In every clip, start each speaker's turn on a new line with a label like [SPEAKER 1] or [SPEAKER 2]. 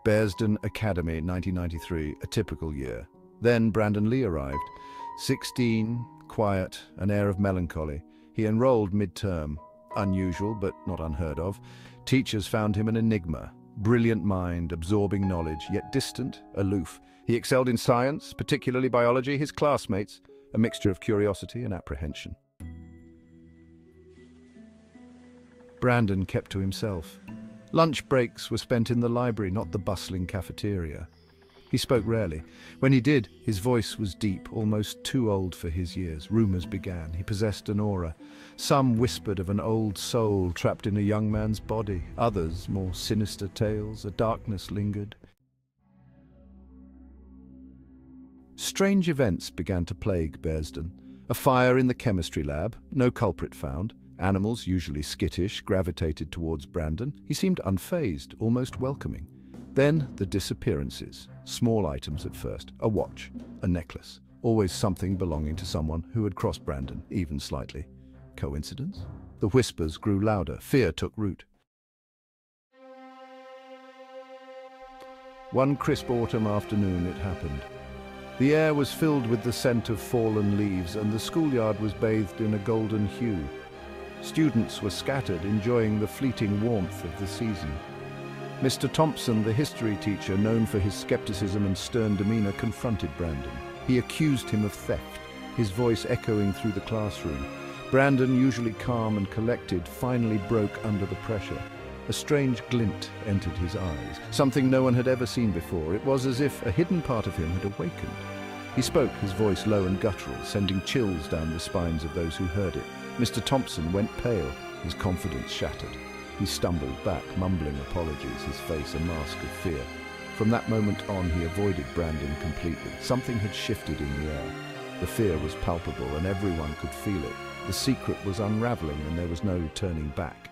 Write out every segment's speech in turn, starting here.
[SPEAKER 1] Bearsden Academy, 1993, a typical year. Then Brandon Lee arrived. 16, quiet, an air of melancholy. He enrolled mid-term. Unusual, but not unheard of. Teachers found him an enigma. Brilliant mind, absorbing knowledge, yet distant, aloof. He excelled in science, particularly biology. His classmates, a mixture of curiosity and apprehension. Brandon kept to himself. Lunch breaks were spent in the library, not the bustling cafeteria. He spoke rarely. When he did, his voice was deep, almost too old for his years. Rumors began. He possessed an aura. Some whispered of an old soul trapped in a young man's body. Others, more sinister tales. A darkness lingered. Strange events began to plague Bearsden. A fire in the chemistry lab, no culprit found. Animals, usually skittish, gravitated towards Brandon. He seemed unfazed, almost welcoming. Then the disappearances. Small items at first. A watch, a necklace. Always something belonging to someone who had crossed Brandon, even slightly. Coincidence? The whispers grew louder. Fear took root. One crisp autumn afternoon it happened. The air was filled with the scent of fallen leaves, and the schoolyard was bathed in a golden hue. Students were scattered, enjoying the fleeting warmth of the season. Mr. Thompson, the history teacher, known for his skepticism and stern demeanor, confronted Brandon. He accused him of theft, his voice echoing through the classroom. Brandon, usually calm and collected, finally broke under the pressure. A strange glint entered his eyes, something no one had ever seen before. It was as if a hidden part of him had awakened. He spoke, his voice low and guttural, sending chills down the spines of those who heard it. Mr. Thompson went pale, his confidence shattered. He stumbled back, mumbling apologies, his face a mask of fear. From that moment on, he avoided Brandon completely. Something had shifted in the air. The fear was palpable, and everyone could feel it. The secret was unraveling, and there was no turning back.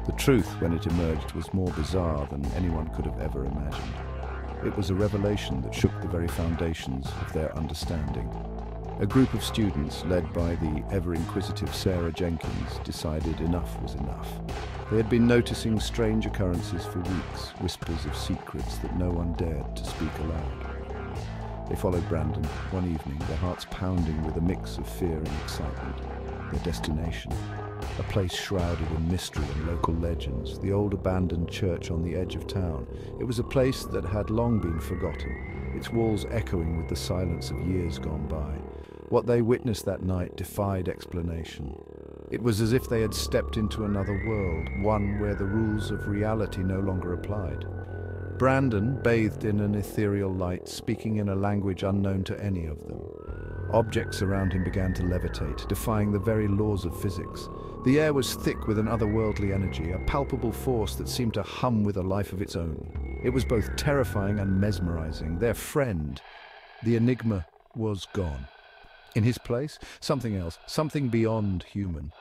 [SPEAKER 1] The truth, when it emerged, was more bizarre than anyone could have ever imagined. It was a revelation that shook the very foundations of their understanding. A group of students, led by the ever-inquisitive Sarah Jenkins, decided enough was enough. They had been noticing strange occurrences for weeks, whispers of secrets that no one dared to speak aloud. They followed Brandon one evening, their hearts pounding with a mix of fear and excitement. Their destination, a place shrouded in mystery and local legends, the old abandoned church on the edge of town. It was a place that had long been forgotten, its walls echoing with the silence of years gone by. What they witnessed that night defied explanation. It was as if they had stepped into another world, one where the rules of reality no longer applied. Brandon, bathed in an ethereal light, speaking in a language unknown to any of them. Objects around him began to levitate, defying the very laws of physics. The air was thick with an otherworldly energy, a palpable force that seemed to hum with a life of its own. It was both terrifying and mesmerizing. Their friend, the enigma, was gone. In his place, something else, something beyond human.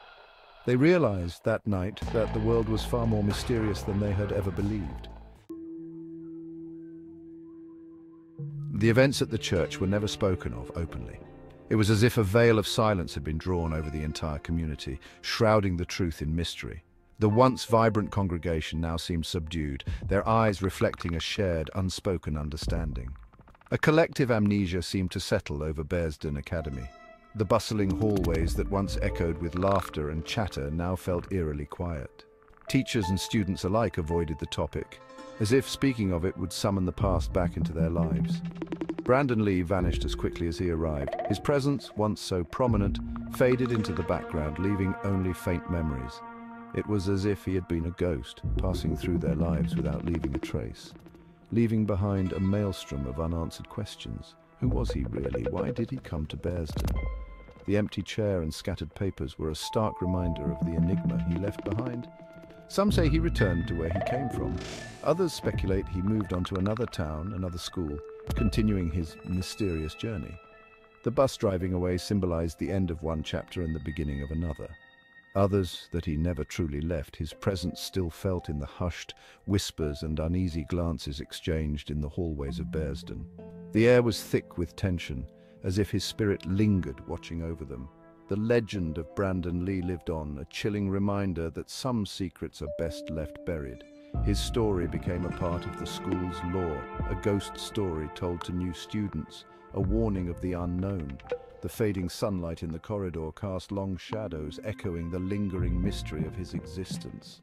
[SPEAKER 1] They realized that night that the world was far more mysterious than they had ever believed. The events at the church were never spoken of openly. It was as if a veil of silence had been drawn over the entire community, shrouding the truth in mystery. The once vibrant congregation now seemed subdued, their eyes reflecting a shared, unspoken understanding. A collective amnesia seemed to settle over Bearsden Academy. The bustling hallways that once echoed with laughter and chatter now felt eerily quiet. Teachers and students alike avoided the topic, as if speaking of it would summon the past back into their lives. Brandon Lee vanished as quickly as he arrived. His presence, once so prominent, faded into the background, leaving only faint memories. It was as if he had been a ghost, passing through their lives without leaving a trace. Leaving behind a maelstrom of unanswered questions. Who was he really? Why did he come to Bearsden? The empty chair and scattered papers were a stark reminder of the enigma he left behind. Some say he returned to where he came from. Others speculate he moved on to another town, another school, continuing his mysterious journey. The bus driving away symbolized the end of one chapter and the beginning of another. Others, that he never truly left, his presence still felt in the hushed whispers and uneasy glances exchanged in the hallways of Bearsden. The air was thick with tension, as if his spirit lingered watching over them. The legend of Brandon Lee lived on, a chilling reminder that some secrets are best left buried. His story became a part of the school's lore, a ghost story told to new students, a warning of the unknown. The fading sunlight in the corridor cast long shadows, echoing the lingering mystery of his existence.